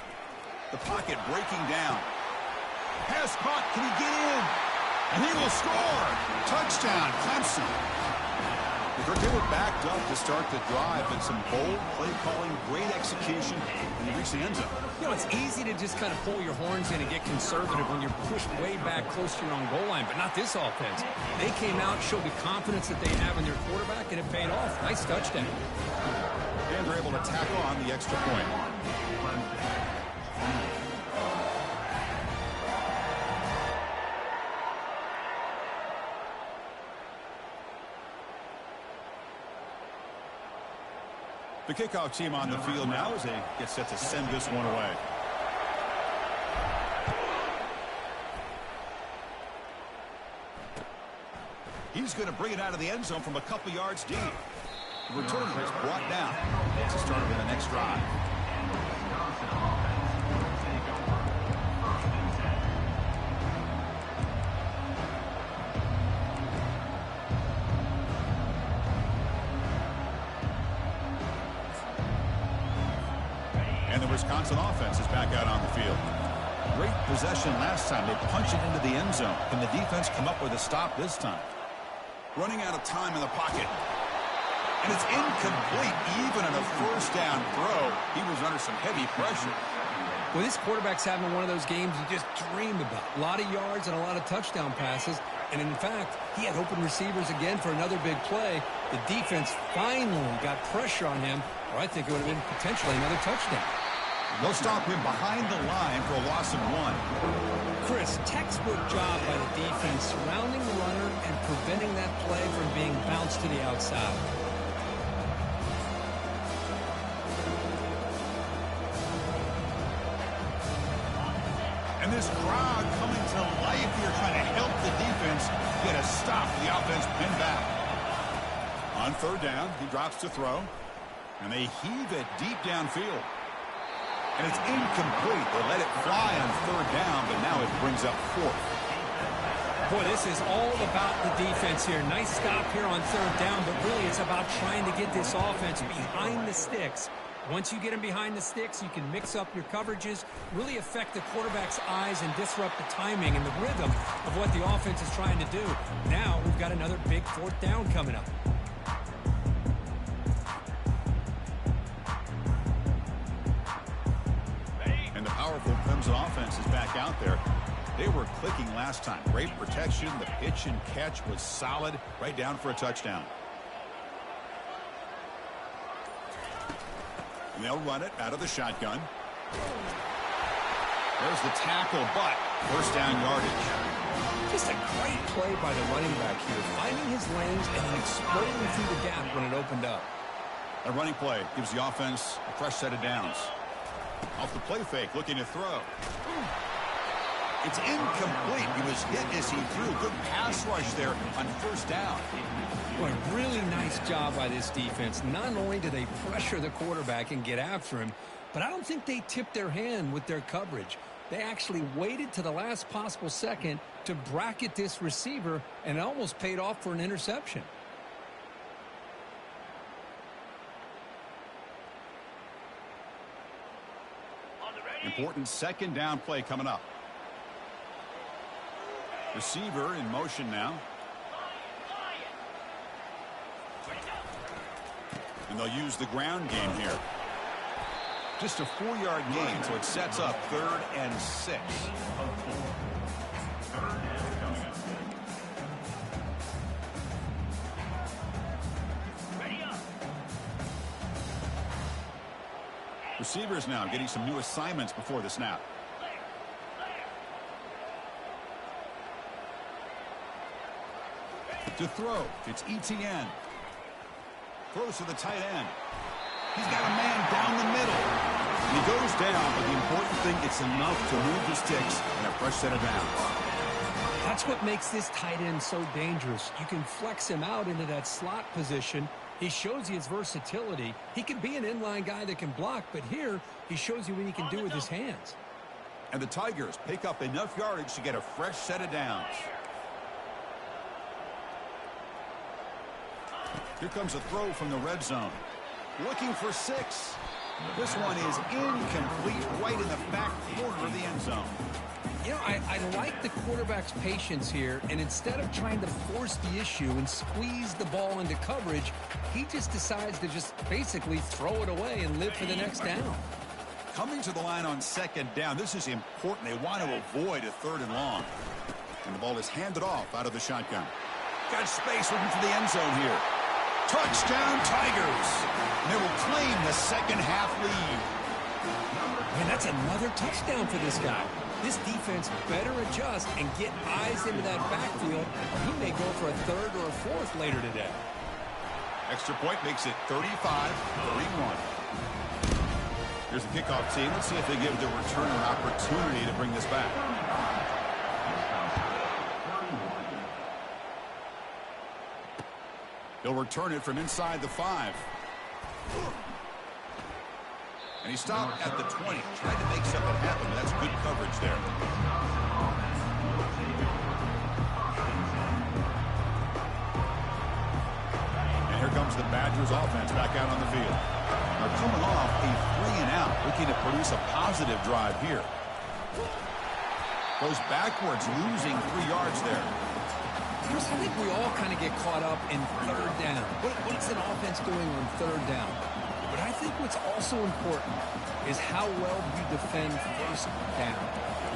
The pocket breaking down. Pass caught. Can he get in? And he will score. Touchdown, Clemson. They were backed up to start the drive, and some bold play calling, great execution, and they reach the end zone. You know, it's easy to just kind of pull your horns in and get conservative when you're pushed way back close to your own goal line, but not this offense. They came out, showed the confidence that they have in their quarterback, and it paid off. Nice touchdown. And they're able to tack on the extra point. The kickoff team on the field now as they get set to send this one away. He's going to bring it out of the end zone from a couple yards deep. The returner is brought down to start with the next drive. And the Wisconsin offense is back out on the field. Great possession last time. They punch it into the end zone. Can the defense come up with a stop this time? Running out of time in the pocket. And it's incomplete. Even on a first down throw, he was under some heavy pressure. Well, this quarterback's having one of those games you just dream about. A lot of yards and a lot of touchdown passes. And in fact, he had open receivers again for another big play. The defense finally got pressure on him, or I think it would have been potentially another touchdown. They'll stop him behind the line for a loss of 1. Chris, textbook job by the defense surrounding the runner and preventing that play from being bounced to the outside. And this crowd coming to life here trying to help the defense get a stop. The offense pinned back. On third down, he drops to throw. And they heave it deep downfield. And it's incomplete. They let it fly on third down, but now it brings up fourth. Boy, this is all about the defense here. Nice stop here on third down, but really it's about trying to get this offense behind the sticks. Once you get them behind the sticks, you can mix up your coverages, really affect the quarterback's eyes and disrupt the timing and the rhythm of what the offense is trying to do. Now we've got another big fourth down coming up. And the powerful Clemson offense is back out there. They were clicking last time. Great protection. The pitch and catch was solid. Right down for a touchdown. And they'll run it out of the shotgun. There's the tackle, but first down yardage. Just a great play by the running back here, finding his lanes and then exploding through the gap when it opened up. A running play gives the offense a fresh set of downs. Off the play fake, looking to throw. It's incomplete. He was hit as he threw. Good pass rush there on first down. Boy, really nice job by this defense. Not only do they pressure the quarterback and get after him, but I don't think they tipped their hand with their coverage. They actually waited to the last possible second to bracket this receiver, and it almost paid off for an interception. Important second down play coming up. Receiver in motion now. And they'll use the ground game here. Just a 4-yard gain, so it sets up 3rd and 6. Receivers now getting some new assignments before the snap. To throw, it's ETN. Throws to the tight end. He's got a man down the middle. And he goes down, but the important thing, it's enough to move the sticks and a fresh set of downs. That's what makes this tight end so dangerous. You can flex him out into that slot position. He shows you his versatility. He can be an inline guy that can block, but here he shows you what he can do with his hands. And the Tigers pick up enough yardage to get a fresh set of downs. Here comes a throw from the red zone. Looking for 6. This one is incomplete, right in the back corner of the end zone. You know, I like the quarterback's patience here, and instead of trying to force the issue and squeeze the ball into coverage, he just decides to just basically throw it away and live for the next down. Coming to the line on second down, this is important. They want to avoid a 3rd and long. And the ball is handed off out of the shotgun. Got space looking for the end zone here. Touchdown, Tigers. And they will claim the second half lead. Man, that's another touchdown for this guy. This defense better adjust and get eyes into that backfield, or he may go for a 3rd or a 4th later today. Extra point makes it 35-31. Here's the kickoff team. Let's see if they give the returner an opportunity to bring this back. They'll return it from inside the 5. And he stopped at the 20. Tried to make something happen, but that's good coverage there. And here comes the Badgers offense back out on the field. They're coming off a 3-and-out, looking to produce a positive drive here. Goes backwards, losing 3 yards there. Chris, I think we all kind of get caught up in 3rd down. What's an offense doing on 3rd down? But I think what's also important is how well you defend first down.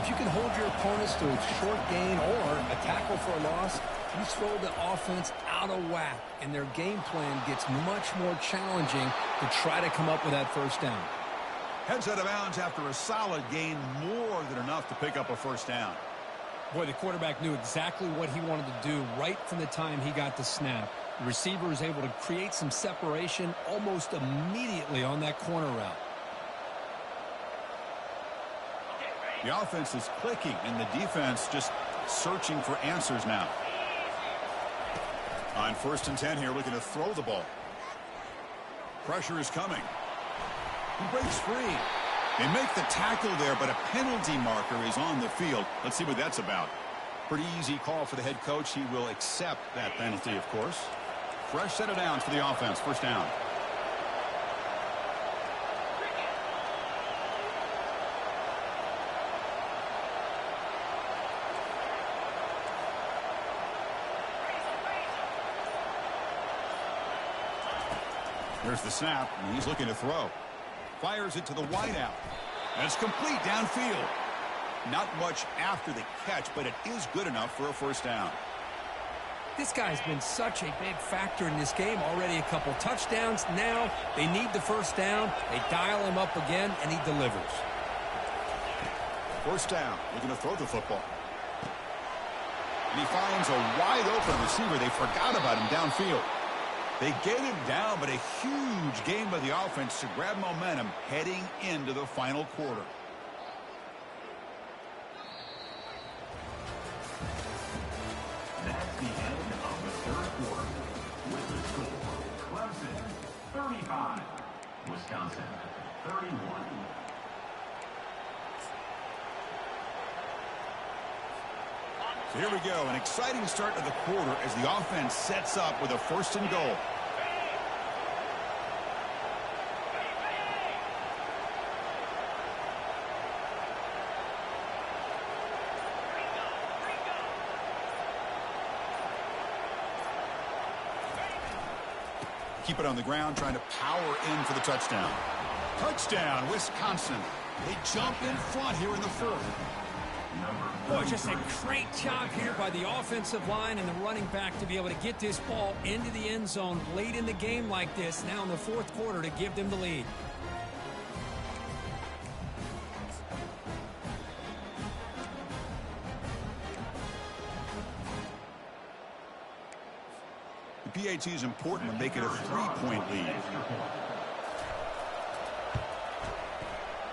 If you can hold your opponents to a short gain or a tackle for a loss, you throw the offense out of whack, and their game plan gets much more challenging to try to come up with that first down. Heads out of bounds after a solid gain, more than enough to pick up a first down. Boy, the quarterback knew exactly what he wanted to do right from the time he got the snap. The receiver was able to create some separation almost immediately on that corner route. The offense is clicking, and the defense just searching for answers now. On 1st and 10 here, looking to throw the ball. Pressure is coming. He breaks free. They make the tackle there, but a penalty marker is on the field. Let's see what that's about. Pretty easy call for the head coach. He will accept that penalty, of course. Fresh set of downs for the offense. First down. There's the snap, and he's looking to throw. Fires it to the wideout. And it's complete downfield. Not much after the catch, but it is good enough for a first down. This guy's been such a big factor in this game. Already a couple touchdowns. Now they need the first down. They dial him up again, and he delivers. First down. Looking to throw the football. And he finds a wide-open receiver. They forgot about him downfield. They get him down, but a huge game by the offense to grab momentum heading into the final quarter. That's the end of the third quarter. With the score, Clemson 35, Wisconsin 31. So here we go, an exciting start to the quarter as the offense sets up with a 1st and goal. Keep it on the ground, trying to power in for the touchdown. Touchdown, Wisconsin. They jump in front here in the 4th. Boy, just a great job here by the offensive line and the running back to be able to get this ball into the end zone late in the game like this, now in the 4th quarter, to give them the lead. The PAT is important when making a 3-point lead.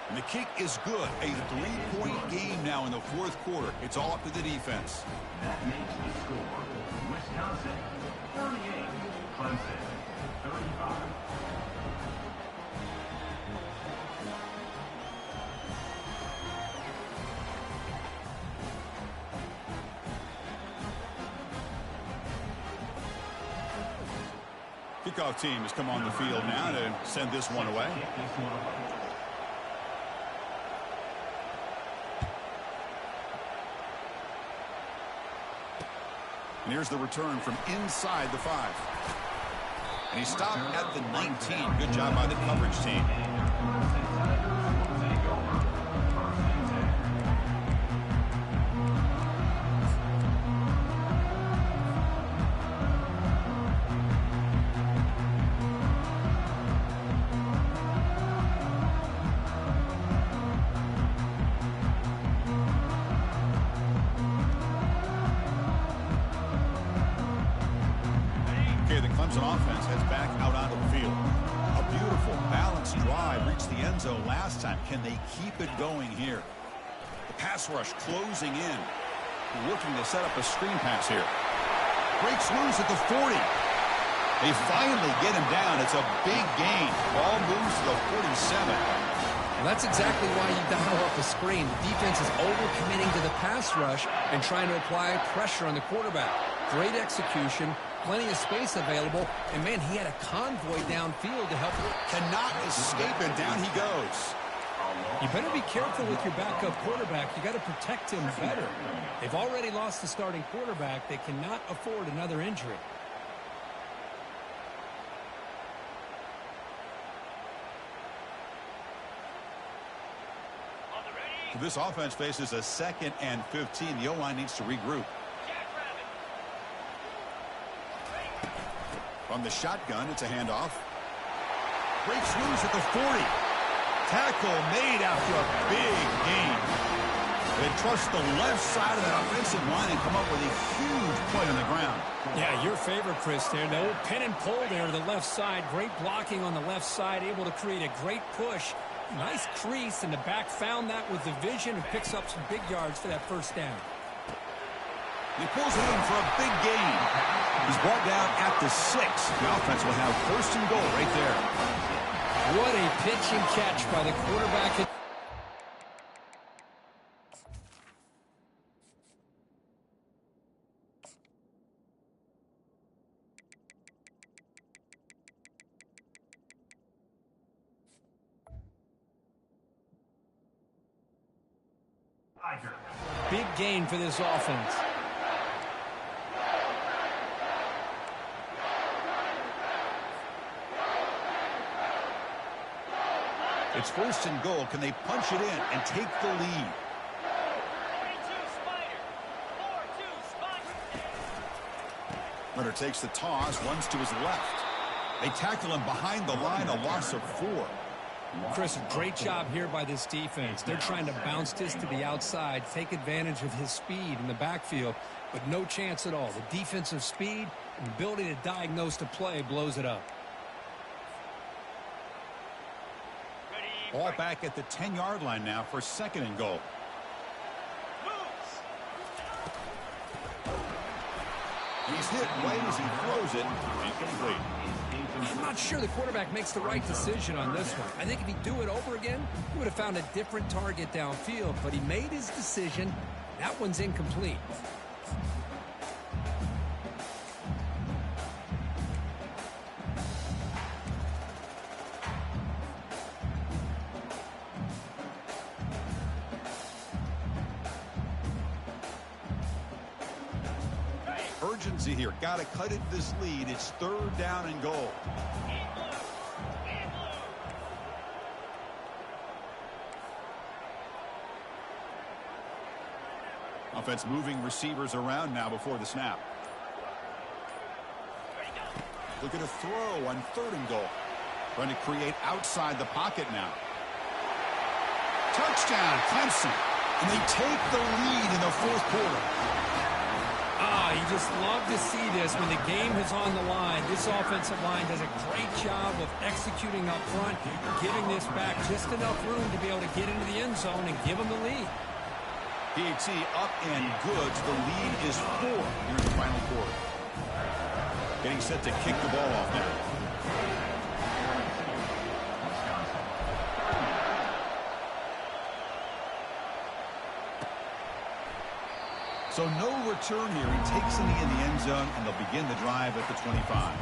And the kick is good. A 3-point game now in the 4th quarter. It's all up to the defense. That makes the score Wisconsin 38, Clemson 35. Kickoff team has come on the field now to send this one away. And here's the return from inside the 5. And he stopped at the 19. Good job by the coverage team. Offense heads back out onto the field. A beautiful balanced drive reached the end zone last time. Can they keep it going here? The pass rush closing in. Looking to set up a screen pass here. Breaks loose at the 40. They finally get him down. It's a big gain. Ball moves to the 47. Well, that's exactly why you dial up a screen. The defense is over-committing to the pass rush and trying to apply pressure on the quarterback. Great execution. Plenty of space available, and man, he had a convoy downfield to help him. Cannot escape, and down he goes. You better be careful with your backup quarterback. You got to protect him better. They've already lost the starting quarterback. They cannot afford another injury. This offense faces a 2nd and 15. The O-line needs to regroup. From the shotgun, it's a handoff. Breaks loose at the 40. Tackle made after a big gain. They trust the left side of that offensive line and come up with a huge play on the ground. Yeah, your favorite, Chris, there. The old pin and pull there to the left side. Great blocking on the left side, able to create a great push. Nice crease, and the back found that with the vision and picks up some big yards for that first down. He pulls it in for a big gain. He's brought down at the 6. The offense will have first and goal right there. What a pitch and catch by the quarterback. Big gain for this offense. It's first and goal. Can they punch it in and take the lead? Runner takes the toss, runs to his left. They tackle him behind the line, a loss of 4. Chris, great job here by this defense. They're trying to bounce this to the outside, take advantage of his speed in the backfield, but no chance at all. The defensive speed and ability to diagnose the play blows it up. All back at the 10-yard line now for second and goal. He's hit right as he throws it. Incomplete. I'm not sure the quarterback makes the right decision on this one. I think if he'd do it over again, he would have found a different target downfield, but he made his decision. That one's incomplete. Urgency here. Got to cut it this lead. It's third down and goal. Offense moving receivers around now before the snap. Look at a throw on third and goal. Trying to create outside the pocket now. Touchdown, Clemson. And they take the lead in the fourth quarter. You just love to see this when the game is on the line. This offensive line does a great job of executing up front, giving this back just enough room to be able to get into the end zone and give them the lead. PAT up and good. The lead is 4 here in the final quarter. Getting set to kick the ball off now. So no return here. He takes it in the end zone, and they'll begin the drive at the 25.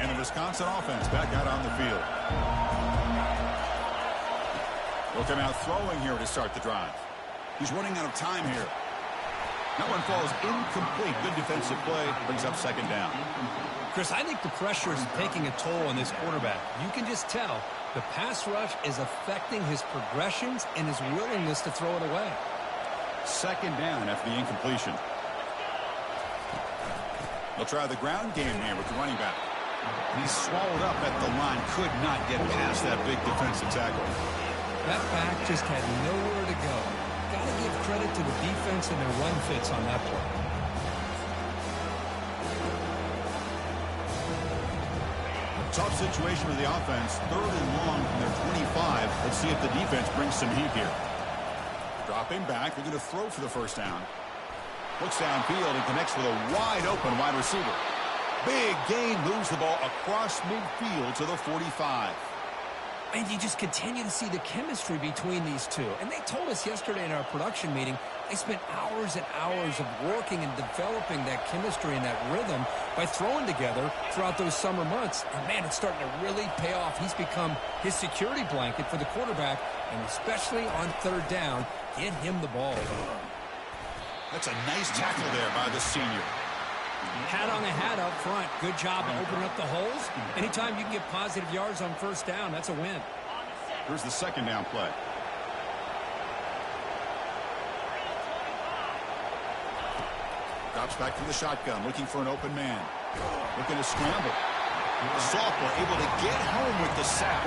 And the Wisconsin offense back out on the field. Will come out throwing here to start the drive. He's running out of time here. That one falls incomplete. Good defensive play. Brings up second down. Chris, I think the pressure is taking a toll on this quarterback. You can just tell the pass rush is affecting his progressions and his willingness to throw it away. Second down after the incompletion. They'll try the ground game here with the running back. He's swallowed up at the line. Could not get past that big defensive tackle. That back just had nowhere to go. Got to give credit to the defense and their run fits on that play. Tough situation with the offense. Third and long from their 25. Let's see if the defense brings some heat here. Dropping back. They're going to throw for the first down. Looks downfield and connects with a wide-open wide receiver. Big gain. Moves the ball across midfield to the 45. And you just continue to see the chemistry between these two. And they told us yesterday in our production meeting, they spent hours and hours of working and developing that chemistry and that rhythm by throwing together throughout those summer months. And, man, it's starting to really pay off. He's become his security blanket for the quarterback, and especially on third down, get him the ball. That's a nice tackle there by the senior. Hat on the hat up front. Good job of opening up the holes. Anytime you can get positive yards on first down, that's a win. Here's the second down play. Drops back from the shotgun, looking for an open man. Looking to scramble. The sophomore able to get home with the sack.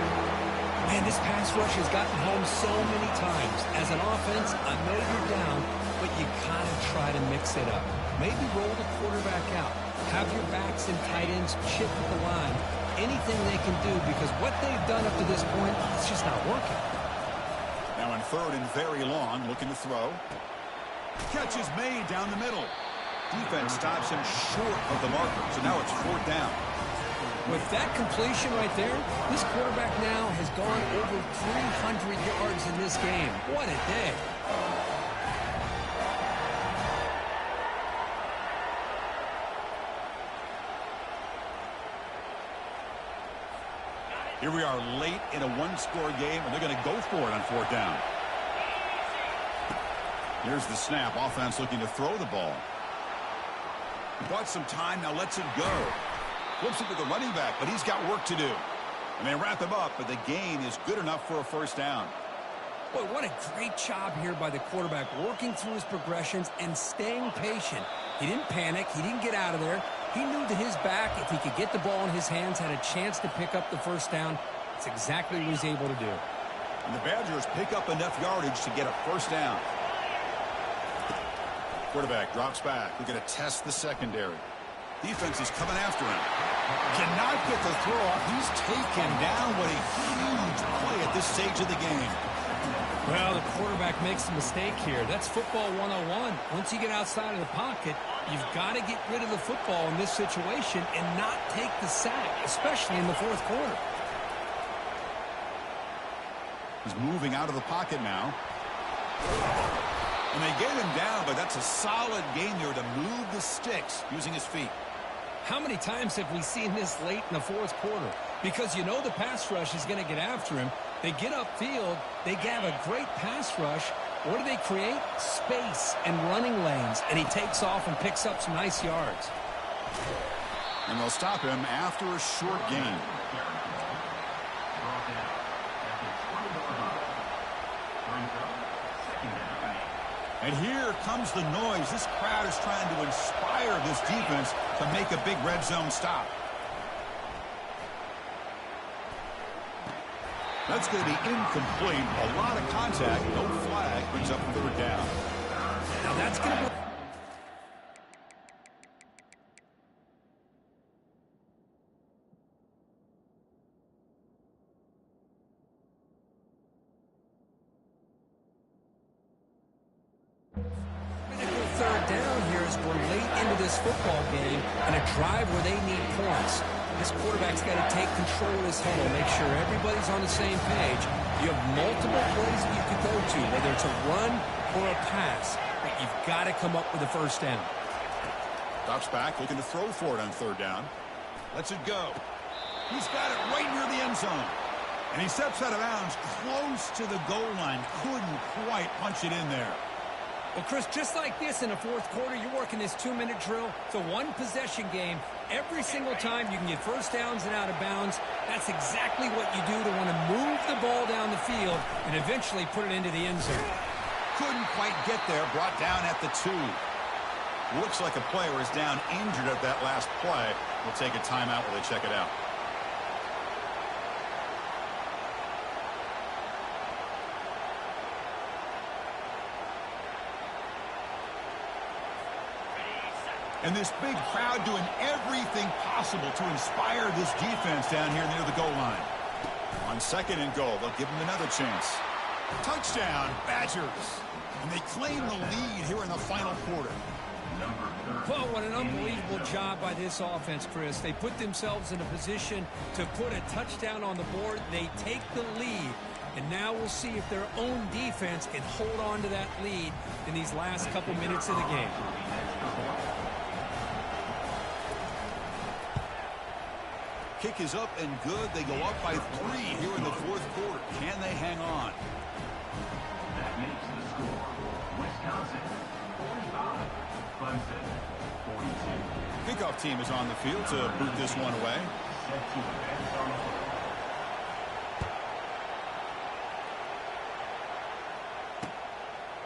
Man, this pass rush has gotten home so many times. As an offense, I know you're down, but you gotta try to mix it up. Maybe roll the quarterback out. Have your backs and tight ends chip at the line. Anything they can do, because what they've done up to this point, it's just not working. Now in third and very long, looking to throw. Catch is made down the middle. Defense stops him short of the marker, so now it's fourth down. With that completion right there, this quarterback now has gone over 300 yards in this game. What a day. Here we are late in a one-score game, and they're going to go for it on fourth down. Here's the snap. Offense looking to throw the ball. Bought some time, now lets it go. Flips it to the running back, but he's got work to do. And they wrap him up, but the gain is good enough for a first down. Boy, what a great job here by the quarterback, working through his progressions and staying patient. He didn't panic. He didn't get out of there. He knew that his back, if he could get the ball in his hands, had a chance to pick up the first down. That's exactly what he's able to do. And the Badgers pick up enough yardage to get a first down. Quarterback drops back. We're going to test the secondary. Defense is coming after him. Cannot get the throw off. He's taken down. What a huge play at this stage of the game. Well, the quarterback makes a mistake here. That's football 101. Once you get outside of the pocket, you've got to get rid of the football in this situation and not take the sack, especially in the fourth quarter. He's moving out of the pocket now. And they get him down, but that's a solid gain there to move the sticks using his feet. How many times have we seen this late in the fourth quarter? Because you know the pass rush is going to get after him. They get upfield. They have a great pass rush. What do they create? Space and running lanes. And he takes off and picks up some nice yards. And they'll stop him after a short gain. And here comes the noise. This crowd is trying to inspire this defense to make a big red zone stop. That's going to be incomplete. A lot of contact. No flag. Brings up third down. Now that's going to be... third down here as we're late into this football game and a drive where they need points. This quarterback's got to take control of this huddle, make sure everybody's on the same page. You have multiple plays that you could go to, whether it's a run or a pass, but you've got to come up with a first down. Drops back, looking to throw for it on third down. Lets it go. He's got it right near the end zone. And he steps out of bounds close to the goal line. Couldn't quite punch it in there. Well, Chris, just like this in the fourth quarter, you're working this 2-minute drill. It's a one-possession game. Every single time you can get first downs and out of bounds, that's exactly what you do to want to move the ball down the field and eventually put it into the end zone. Couldn't quite get there, brought down at the 2. Looks like a player is down injured at that last play. We'll take a timeout while they check it out. And this big crowd doing everything possible to inspire this defense down here near the goal line. On second and goal, they'll give him another chance. Touchdown, Badgers. And they claim the lead here in the final quarter. Well, what an unbelievable job by this offense, Chris. They put themselves in a position to put a touchdown on the board. They take the lead. And now we'll see if their own defense can hold on to that lead in these last couple minutes of the game. Kick is up and good. They go up by 3 here in the fourth quarter. Can they hang on? That makes the score Wisconsin 45, Clemson 42. Kickoff team is on the field to boot this one away. Set to advance on the field.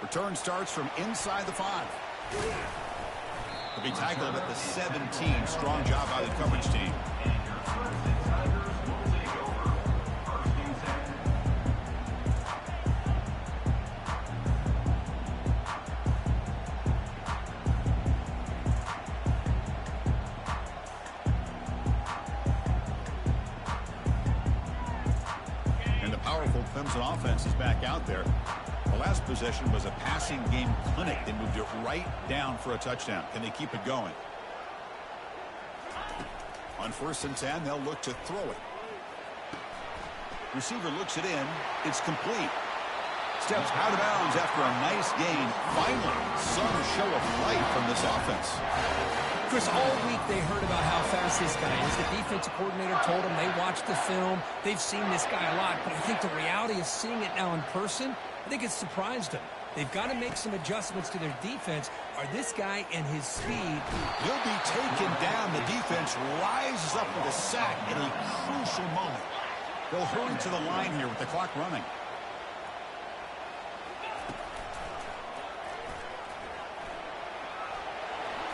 Return starts from inside the 5. He'll be tackled at the 17. Strong job by the coverage team. Clemson Tigers will take over. First and 10. And the powerful Clemson offense is back out there. The last possession was a passing game clinic. They moved it right down for a touchdown. Can they keep it going? On 1st and 10, they'll look to throw it. Receiver looks it in. It's complete. Steps out of bounds after a nice gain. Finally, some show of light from this offense. Chris, all week they heard about how fast this guy is. The defensive coordinator told them they watched the film. They've seen this guy a lot, but I think the reality of seeing it now in person, I think it's surprised them. They've got to make some adjustments to their defense, or this guy and his speed. He'll be taken down. The defense rises up with a sack at a crucial moment. They'll hurry to the line here with the clock running.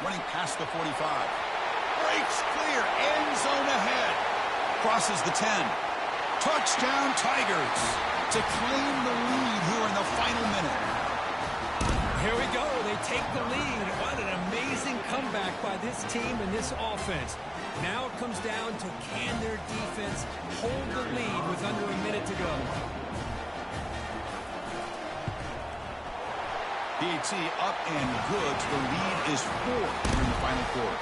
Running past the 45. Breaks clear. End zone ahead. Crosses the 10. Touchdown Tigers to claim the lead here in the final minute. Here we go. They take the lead. What an amazing comeback by this team and this offense. Now it comes down to can their defense hold the lead with under a minute to go. DT up and good. The lead is 4 here in the final quarter.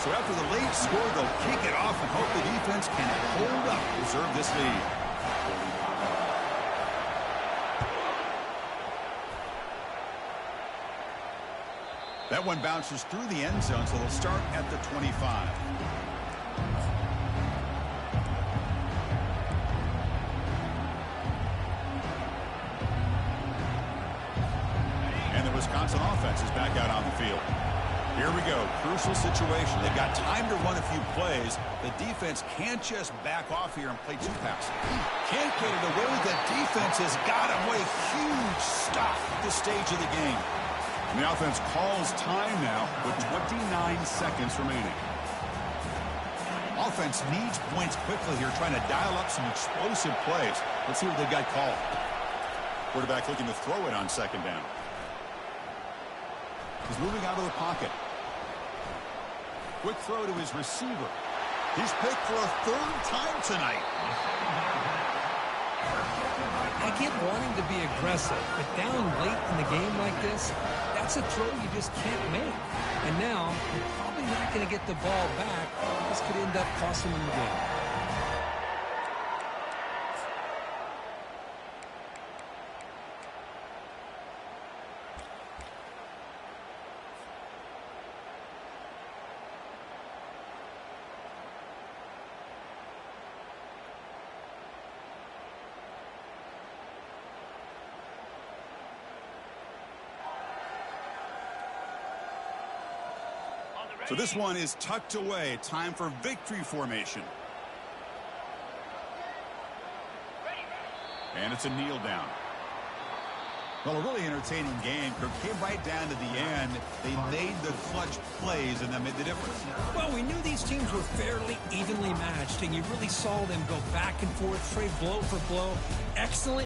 So after the late score, they'll kick it off and hope the defense can hold up, preserve this lead. That one bounces through the end zone, so they'll start at the 25. And the Wisconsin offense is back out on the field. Here we go. Crucial situation. They've got time to run a few plays. The defense can't just back off here and play two passes. Can't get it away. The defense has got away. Huge stop at this stage of the game. And the offense calls time now with 29 seconds remaining. Offense needs points quickly here, trying to dial up some explosive plays. Let's see what they got called. Quarterback looking to throw it on 2nd down. He's moving out of the pocket. Quick throw to his receiver. He's picked for a 3rd time tonight. I get wanting to be aggressive, but down late in the game like this, that's a throw you just can't make. And now, you're probably not going to get the ball back. This could end up costing them the game. So this one is tucked away. Time for victory formation. And it's a kneel down. Well, a really entertaining game. It came right down to the end. They made the clutch plays, and that made the difference. Well, we knew these teams were fairly evenly matched, and you really saw them go back and forth, trade blow for blow. Excellent.